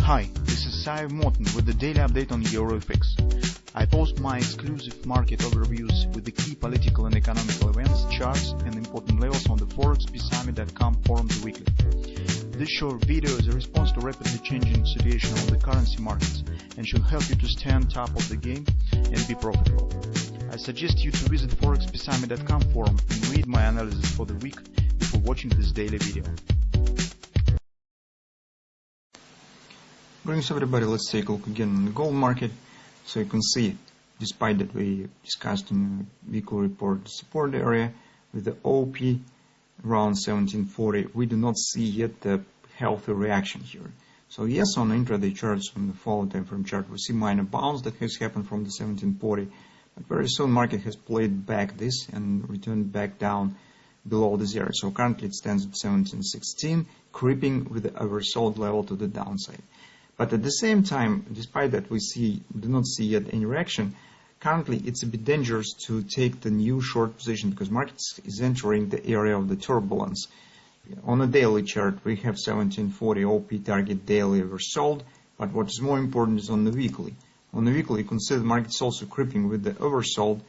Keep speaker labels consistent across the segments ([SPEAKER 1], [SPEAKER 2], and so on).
[SPEAKER 1] Hi, this is Sive Morten with the daily update on EuroFX. I post my exclusive market overviews with the key political and economical events, charts, and important levels on the ForexPeaceArmy.com forums weekly. This short video is a response to rapidly changing situation on the currency markets and should help you to stay on top of the game and be profitable. I suggest you to visit ForexPeaceArmy.com forum and read my analysis for the week before watching this daily video.
[SPEAKER 2] Greetings everybody, let's take a look again on the gold market. So you can see, despite that we discussed in the weekly report the support area with the OP around 1740, we do not see yet the healthy reaction here. So yes, on intraday charts, on the follow time frame chart, we see minor bounce that has happened from the 1740, but very soon market has played back this and returned back down below this area. So currently it stands at 1716, creeping with the oversold level to the downside. But at the same time, despite that we do not see yet any reaction, currently it's a bit dangerous to take the new short position because market is entering the area of the turbulence. On a daily chart, we have 1740 OP target daily oversold, but what is more important is on the weekly. On the weekly, you can see the market is also creeping with the oversold,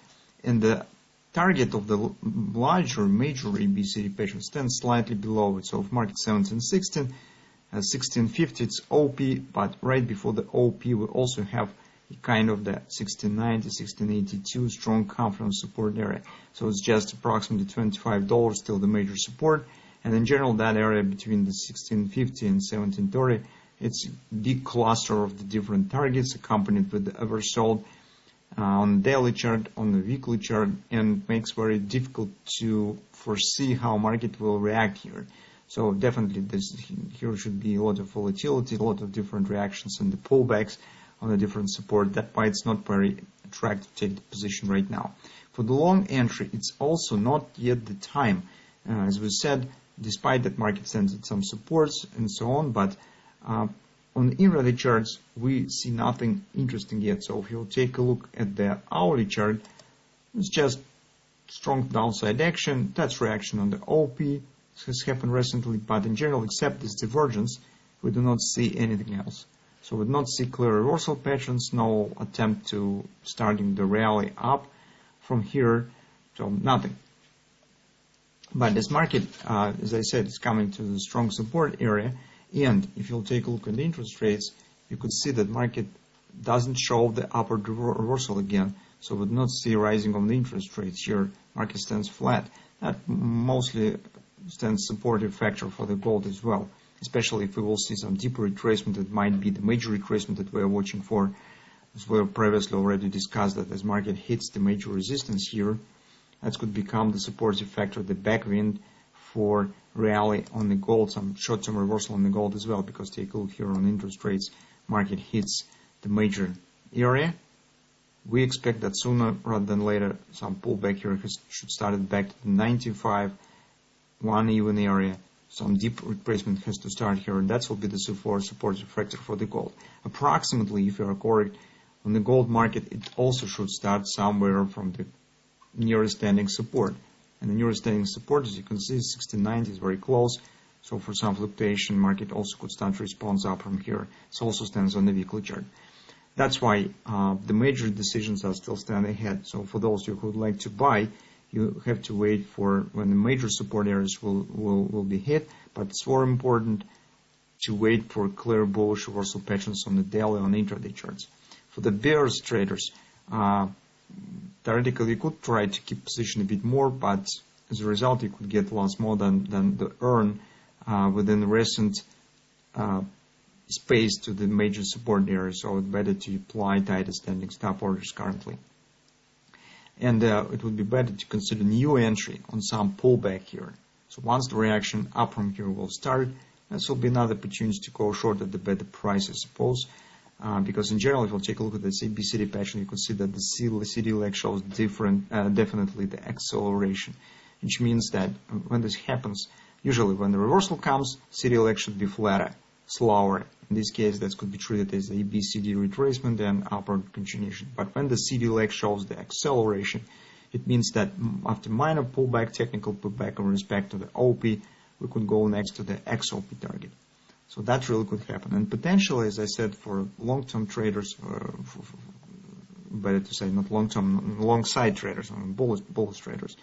[SPEAKER 2] and the target of the larger major ABCD pattern stands slightly below it. So if market 1716, 1650 it's OP, but right before the OP we also have kind of the 1690, 1682 strong confidence support area. So it's just approximately $25 till the major support, and in general that area between the 1650 and 1730, it's big cluster of the different targets accompanied with the oversold on the daily chart, on the weekly chart, and makes very difficult to foresee how market will react here. So definitely here should be a lot of volatility, a lot of different reactions and the pullbacks on the different support. That's why it's not very attractive to take the position right now. For the long entry, it's also not yet the time. As we said, despite that market sends some supports and so on, but on the intraday charts, we see nothing interesting yet. So if you take a look at the hourly chart, it's just strong downside action. That's reaction on the OP. Has happened recently, but in general, except this divergence, we do not see anything else. So we do not see clear reversal patterns, no attempt to starting the rally up from here, so nothing. But this market, as I said, is coming to the strong support area, and if you'll take a look at the interest rates, you could see that market doesn't show the upward reversal again, so we do not see rising on the interest rates here. Market stands flat. That mostly stands supportive factor for the gold as well, especially if we will see some deeper retracement. That might be the major retracement that we are watching for, as we previously already discussed, that as market hits the major resistance here, that could become the supportive factor, the backwind for rally on the gold, some short-term reversal on the gold as well, because take a look here on interest rates, market hits the major area. We expect that sooner rather than later some pullback here should start back to the 95, one even area, some deep retracement has to start here, and that will be the supportive factor for the gold. Approximately, if you are correct, on the gold market, it also should start somewhere from the nearest standing support. And the nearest standing support, as you can see, 1690 is very close. So for some fluctuation, market also could start to respond up from here. It also stands on the weekly chart. That's why the major decisions are still standing ahead. So for those who would like to buy, you have to wait for when the major support areas will be hit, but it's more important to wait for clear bullish reversal patterns on the daily on intraday charts. For the bearish traders, theoretically you could try to keep position a bit more, but as a result you could get lots more than the earn within the recent space to the major support areas, so it's better to apply tighter standing stop orders currently. And it would be better to consider new entry on some pullback here. So once the reaction up from here will start, this will be another opportunity to go short at the better price, I suppose. Because in general, if you take a look at the ABCD pattern, you can see that the CD leg shows definitely the acceleration, which means that when this happens, usually when the reversal comes, CD leg should be flatter, slower. In this case, that could be treated as a ABCD retracement and upward continuation. But when the CD leg shows the acceleration, it means that after minor pullback, technical pullback in respect to the OP, we could go next to the XOP target. So that really could happen. And potentially, as I said, for long-term traders, better to say not long-term, long-side traders, bullish traders.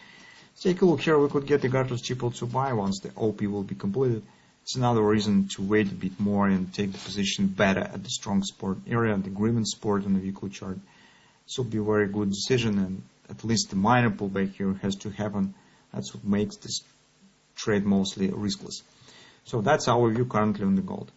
[SPEAKER 2] Take a look here. We could get the Garters triple to buy once the OP will be completed. It's another reason to wait a bit more and take the position better at the strong support area, the agreement support on the weekly chart. This will be a very good decision, and at least the minor pullback here has to happen. That's what makes this trade mostly riskless. So that's our view currently on the gold.